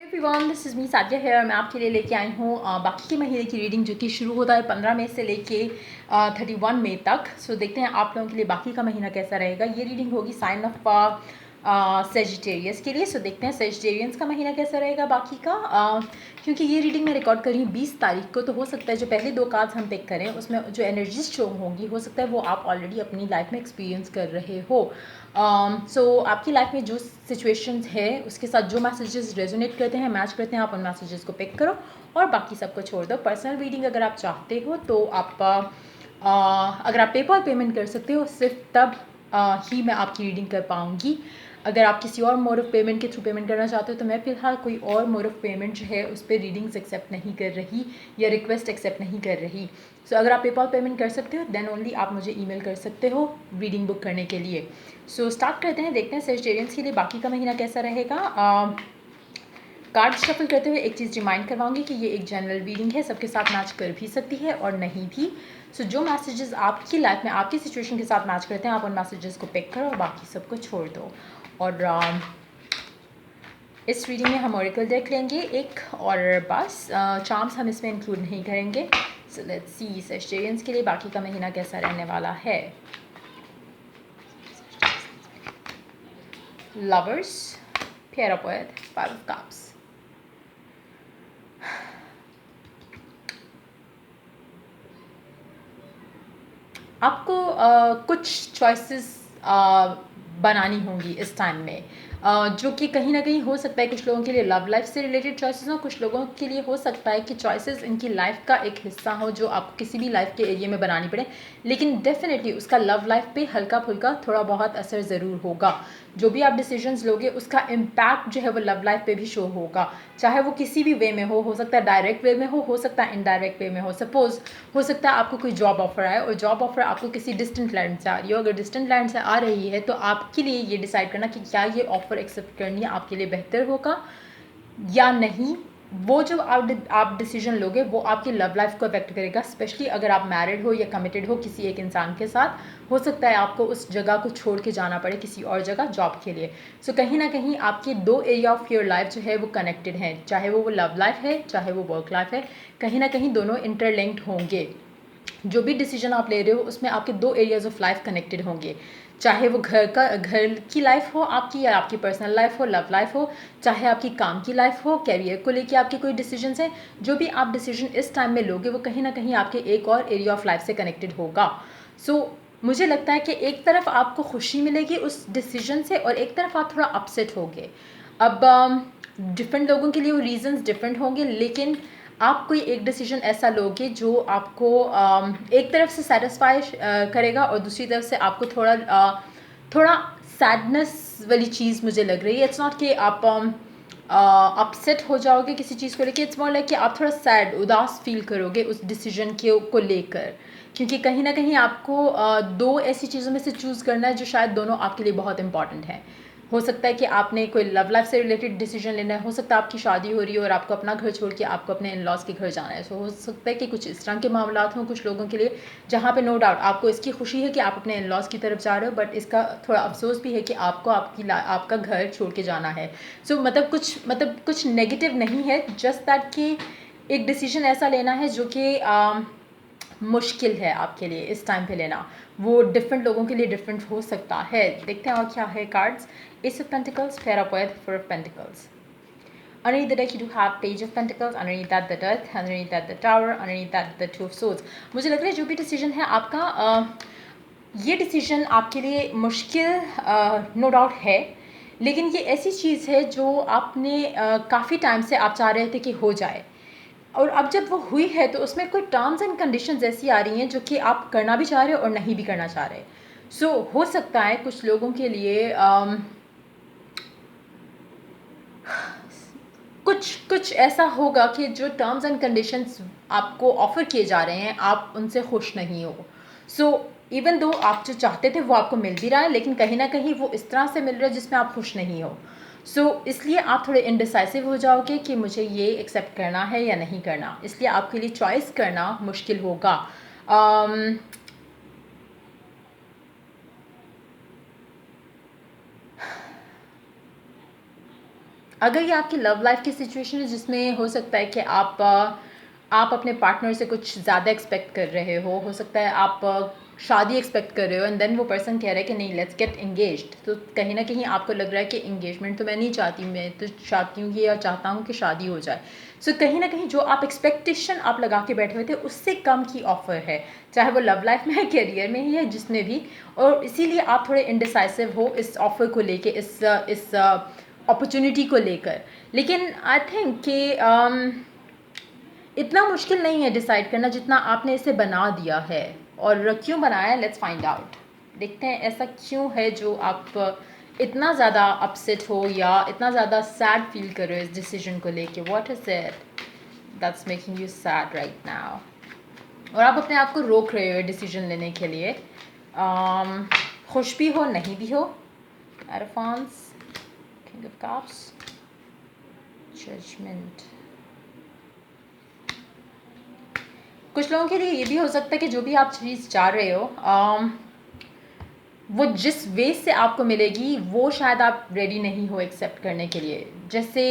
Everyone, this is me Sadia here. मैं आपके लिए लेके आई हूँ बाकी के महीने की रीडिंग जो कि शुरू होता है 15 मई से लेके 31 मई तक। सो देखते हैं आप लोगों के लिए बाकी का महीना कैसा रहेगा। ये रीडिंग होगी साइन ऑफ सेजिटेरियस के लिए। सो देखते हैं सेजिटेरियंस का महीना कैसा रहेगा बाकी का। क्योंकि ये रीडिंग मैं रिकॉर्ड कर रही हूँ 20 तारीख को, तो हो सकता है जो पहले दो कार्ड्स हम पिक करें उसमें जो एनर्जीज शो होंगी हो सकता है वो आप ऑलरेडी अपनी लाइफ में एक्सपीरियंस कर रहे हो। सो आपकी लाइफ में जो सिचुएशंस है उसके साथ जो मैसेजेस रेजोनेट करते हैं, मैच करते हैं, आप उन मैसेजेस को पिक करो और बाकी सबको छोड़ दो। पर्सनल रीडिंग अगर आप चाहते हो तो आप अगर आप पेपल पेमेंट कर सकते हो सिर्फ तब ही मैं आपकी रीडिंग कर पाऊँगी। अगर आप किसी और मोड ऑफ पेमेंट के थ्रू पेमेंट करना चाहते हो तो मैं फ़िलहाल कोई और मोड ऑफ पेमेंट जो है उस पर रीडिंग्स एक्सेप्ट नहीं कर रही या रिक्वेस्ट एक्सेप्ट नहीं कर रही। सो अगर आप पेपल पेमेंट कर सकते हो देन ओनली आप मुझे ईमेल कर सकते हो रीडिंग बुक करने के लिए। सो स्टार्ट करते हैं, देखते हैं सेजिटेरियंस के लिए बाकी का महीना कैसा रहेगा। कार्ड शफल करते हुए एक चीज़ रिमाइंड करवाऊंगी कि ये एक जनरल रीडिंग है, सबके साथ मैच कर भी सकती है और नहीं भी। सो जो मैसेजेस आपकी लाइफ में आपकी सिचुएशन के साथ मैच करते हैं आप उन मैसेजेस को पिक करो और बाकी सबको छोड़ दो। और इस रीडिंग में हम ऑरेकल डेक लेंगे एक और बस, चार्म्स हम इसमें इंक्लूड नहीं करेंगे। सो लेट्स सी सेजिटेरियंस के लिए बाकी का महीना कैसा रहने वाला है। Lovers, pair of earth, five of cups. आपको कुछ चॉइसेस बनानी होंगी इस टाइम में, जो कि कहीं ना कहीं हो सकता है कुछ लोगों के लिए लव लाइफ से रिलेटेड चॉइसेस हो, कुछ लोगों के लिए हो सकता है कि चॉइसेस इनकी लाइफ का एक हिस्सा हो जो आपको किसी भी लाइफ के एरिया में बनानी पड़े, लेकिन डेफिनेटली उसका लव लाइफ पे हल्का फुल्का थोड़ा बहुत असर ज़रूर होगा। जो भी आप डिसीजंस लोगे उसका इम्पैक्ट जो है वो लव लाइफ पे भी शो होगा, चाहे वो किसी भी वे में हो सकता है डायरेक्ट वे में हो सकता है इनडायरेक्ट वे में हो। सपोज हो सकता है आपको कोई जॉब ऑफर आए और जॉब ऑफर आपको किसी डिस्टेंट लैंड से आ रही हो। अगर डिस्टेंट लैंड से आ रही है तो आपके लिए ये डिसाइड करना कि क्या ये ऑफर एक्सेप्ट करनी है आपके लिए बेहतर होगा या नहीं। वो जो आप डिसीजन लोगे वो आपकी लव लाइफ को अफेक्ट करेगा, स्पेशली अगर आप मैरिड हो या कमिटेड हो किसी एक इंसान के साथ। हो सकता है आपको उस जगह को छोड़ के जाना पड़े किसी और जगह जॉब के लिए। सो कहीं ना कहीं आपके दो एरिया ऑफ योर लाइफ जो है वो कनेक्टेड हैं, चाहे वो लव लाइफ है चाहे वो वर्क लाइफ है, कहीं ना कहीं दोनों इंटरलिंक्ड होंगे। जो भी डिसीजन आप ले रहे हो उसमें आपके दो एरियाज ऑफ लाइफ कनेक्टेड होंगे, चाहे वो घर की लाइफ हो आपकी या आपकी पर्सनल लाइफ हो, लव लाइफ हो, चाहे आपकी काम की लाइफ हो, कैरियर को लेके आपके कोई डिसीजंस हैं। जो भी आप डिसीजन इस टाइम में लोगे वो कहीं ना कहीं आपके एक और एरिया ऑफ लाइफ से कनेक्टेड होगा। सो मुझे लगता है कि एक तरफ आपको खुशी मिलेगी उस डिसीजन से और एक तरफ आप थोड़ा अपसेट होगे। अब डिफरेंट लोगों के लिए वो रीजंस डिफरेंट होंगे, लेकिन आप कोई एक डिसीजन ऐसा लोगे जो आपको एक तरफ से सेटिस्फाई करेगा और दूसरी तरफ से आपको थोड़ा सैडनेस वाली चीज़ मुझे लग रही है। इट्स नॉट कि आप अपसेट हो जाओगे किसी चीज़ को लेके, इट्स मोर लाइक कि आप थोड़ा सैड उदास फील करोगे उस डिसीजन को लेकर, क्योंकि कहीं ना कहीं आपको दो ऐसी चीज़ों में से चूज़ करना है जो शायद दोनों आपके लिए बहुत इंपॉर्टेंट है। हो सकता है कि आपने कोई लव लाइफ से रिलेटेड डिसीजन लेना है, हो सकता है आपकी शादी हो रही है और आपको अपना घर छोड़ के आपको अपने इन लॉज के घर जाना है। सो हो सकता है कि कुछ इस तरह के मामला हों कुछ लोगों के लिए, जहाँ पे नो डाउट आपको इसकी खुशी है कि आप अपने इन लॉज की तरफ जा रहे हो, बट इसका थोड़ा अफसोस भी है कि आपको आपका घर छोड़ के जाना है। सो मतलब कुछ नेगेटिव नहीं है, जस्ट दैट कि एक डिसीजन ऐसा लेना है जो कि मुश्किल है आपके लिए इस टाइम पे लेना। वो डिफरेंट लोगों के लिए डिफरेंट हो सकता है। देखते हैं और क्या है cards. S of pentacles, pair of earth, four of pentacles. Underneath the deck you do have Page of Pentacles, underneath that the Death, underneath that the Tower, underneath that the Two of Swords. मुझे लग रहा है जो भी decision है आपका, ये decision आपके लिए मुश्किल नो डाउट है, लेकिन ये ऐसी चीज़ है जो आपने काफ़ी टाइम से आप चाह रहे थे कि हो जाए, और अब जब वो हुई है तो उसमें कोई टर्म्स एंड कंडीशंस ऐसी आ रही हैं जो कि आप करना भी चाह रहे हो और नहीं भी करना चाह रहे। सो हो सकता है कुछ लोगों के लिए कुछ ऐसा होगा कि जो टर्म्स एंड कंडीशंस आपको ऑफर किए जा रहे हैं आप उनसे खुश नहीं हो। सो इवन दो आप जो चाहते थे वो आपको मिल भी रहा है, लेकिन कहीं ना कहीं वो इस तरह से मिल रहा है जिसमें आप खुश नहीं हो। सो इसलिए आप थोड़े इनडिसाइसिव हो जाओगे कि मुझे ये एक्सेप्ट करना है या नहीं करना, इसलिए आपके लिए चॉइस करना मुश्किल होगा। अगर ये आपकी लव लाइफ की सिचुएशन है जिसमें हो सकता है कि आप अपने पार्टनर से कुछ ज़्यादा एक्सपेक्ट कर रहे हो सकता है आप शादी एक्सपेक्ट कर रहे हो एंड देन वो पर्सन कह रहा है कि नहीं लेट्स गेट एंगेज्ड, तो कहीं ना कहीं आपको लग रहा है कि एंगेजमेंट तो मैं नहीं चाहती, मैं तो चाहती हूँ कि या चाहता हूँ कि शादी हो जाए। सो कहीं ना कहीं जो आप एक्सपेक्टेशन आप लगा के बैठे हुए थे उससे कम की ऑफ़र है, चाहे वो लव लाइफ में है, करियर में ही है, जिसमें भी, और इसीलिए आप थोड़े इनडिसाइसिव हो इस ऑफ़र को लेके, इस अपॉर्चुनिटी को लेकर। लेकिन आई थिंक कि इतना मुश्किल नहीं है डिसाइड करना जितना आपने इसे बना दिया है। और क्यों बनाया, लेट्स फाइंड आउट। देखते हैं ऐसा क्यों है जो आप इतना ज़्यादा अपसेट हो या इतना ज़्यादा सैड फील कर रहे हो इस डिसीजन को लेके। What is it that's making you sad right now, और आप अपने आप को रोक रहे हो डिसीजन लेने के लिए। खुश भी हो नहीं भी हो। एरोफांस, किंग ऑफ कप्स, जजमेंट। कुछ लोगों के लिए ये भी हो सकता है कि जो भी आप चीज़ चाह रहे हो वो जिस वे से आपको मिलेगी वो शायद आप रेडी नहीं हो एक्सेप्ट करने के लिए। जैसे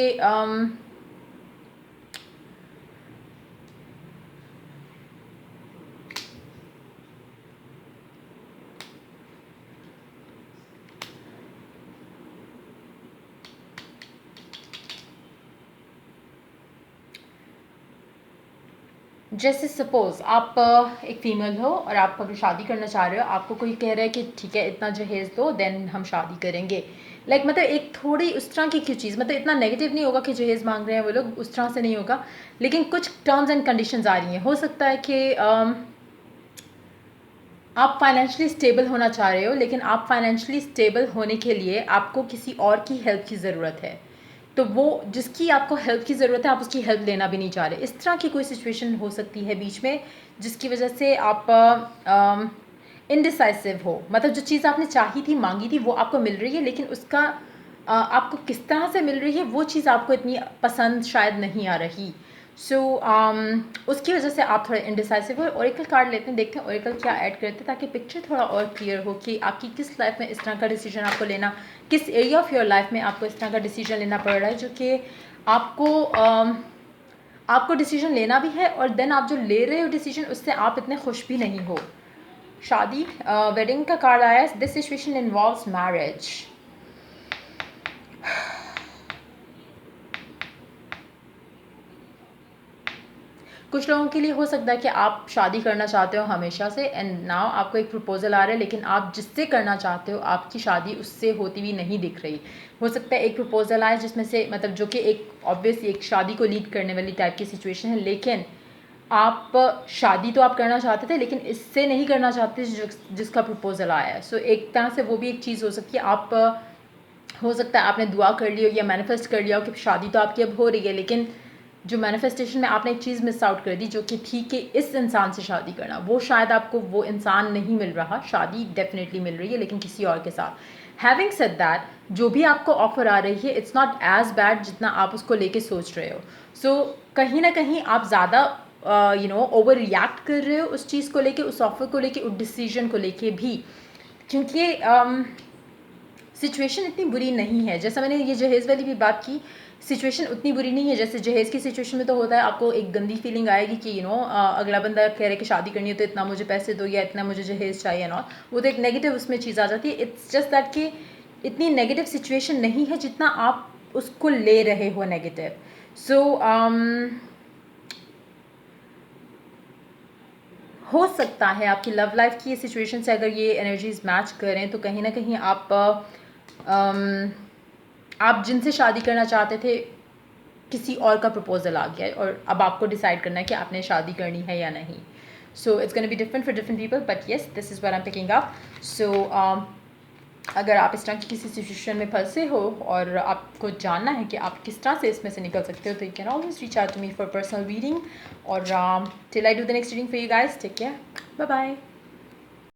जैसे सपोज़ आप एक फ़ीमेल हो और आप अगर शादी करना चाह रहे हो, आपको कोई कह रहा है कि ठीक है इतना जहेज़ दो देन हम शादी करेंगे। मतलब एक थोड़ी उस तरह की क्यों चीज़, मतलब इतना नेगेटिव नहीं होगा कि जहेज़ मांग रहे हैं वो लोग, उस तरह से नहीं होगा। लेकिन कुछ टर्म्स एंड कंडीशंस आ रही हैं। हो सकता है कि आप फाइनेंशियली स्टेबल होना चाह रहे हो, लेकिन आप फाइनेंशियली स्टेबल होने के लिए आपको किसी और की हेल्प की ज़रूरत है। तो वो जिसकी आपको हेल्प की ज़रूरत है आप उसकी हेल्प लेना भी नहीं चाह रहे। इस तरह की कोई सिचुएशन हो सकती है बीच में जिसकी वजह से आप इनडिसाइसिव हो। मतलब जो चीज़ आपने चाही थी, मांगी थी, वो आपको मिल रही है, लेकिन उसका आपको किस तरह से मिल रही है वो चीज़ आपको इतनी पसंद शायद नहीं आ रही। सो उसकी वजह से आप थोड़े इनडिसाइसिव हो। ओरेकल कार्ड लेते हैं, देखते हैं ओरेकल क्या ऐड करते हैं ताकि पिक्चर थोड़ा और क्लियर हो कि आपकी किस लाइफ में इस तरह का डिसीजन आपको लेना, किस एरिया ऑफ योर लाइफ में आपको इस तरह का डिसीजन लेना पड़ रहा है जो कि आपको डिसीजन लेना भी है और देन आप जो ले रहे हो डिसीजन उससे आप इतने खुश भी नहीं हो। शादी, वेडिंग का कार्ड आया है। This situation involves marriage. कुछ लोगों के लिए हो सकता है कि आप शादी करना चाहते हो हमेशा से एंड नाउ आपको एक प्रपोजल आ रहा है, लेकिन आप जिससे करना चाहते हो आपकी शादी उससे होती हुई नहीं दिख रही। हो सकता है एक प्रपोजल आए जिसमें से मतलब जो कि एक ऑब्वियस एक शादी को लीड करने वाली टाइप की सिचुएशन है, लेकिन आप शादी तो आप करना चाहते थे लेकिन इससे नहीं करना चाहते जिसका प्रपोजल आया है। सो एक तरह से वो भी एक चीज़ हो सकती है। आप हो सकता है आपने दुआ कर ली हो या मैनिफेस्ट कर लिया हो कि शादी तो आपकी अब हो रही है, लेकिन जो मैनिफेस्टेशन में आपने एक चीज़ मिस आउट कर दी जो कि थी कि इस इंसान से शादी करना, वो शायद आपको वो इंसान नहीं मिल रहा। शादी डेफिनेटली मिल रही है लेकिन किसी और के साथ। हैविंग सेड दैट, जो भी आपको ऑफर आ रही है इट्स नॉट एज बैड जितना आप उसको लेके सोच रहे हो। सो कहीं ना कहीं आप ज़्यादा ओवर रिएक्ट कर रहे हो उस चीज़ को लेके, उस ऑफर को लेके, उस डिसीजन को लेके भी, क्योंकि सिचुएशन इतनी बुरी नहीं है। जैसा मैंने ये जहेज़ वाली भी बात की, सिचुएशन उतनी बुरी नहीं है। जैसे जहेज़ की सिचुएशन में तो होता है आपको एक गंदी फीलिंग आएगी कि अगला बंदा कह रहा है कि शादी करनी है तो इतना मुझे पैसे दो या इतना मुझे जहेज़ चाहिए ना, वो तो एक नेगेटिव उसमें चीज़ आ जाती है। इट्स जस्ट दैट कि इतनी नेगेटिव सिचुएशन नहीं है जितना आप उसको ले रहे हो नेगेटिव। सो हो सकता है आपकी लव लाइफ की सिचुएशन से अगर ये एनर्जीज मैच करें तो कहीं ना कहीं आप जिनसे शादी करना चाहते थे किसी और का प्रपोजल आ गया है और अब आपको डिसाइड करना है कि आपने शादी करनी है या नहीं। So it's gonna be different for different people, but yes this is what I am picking up. So अगर आप इस तरह की किसी सिचुएशन में फंसे हो और आपको जानना है कि आप किस तरह से इसमें से निकल सकते हो तो you can always reach out to me for personal reading. और till I do the next reading for you guys, take care, bye bye.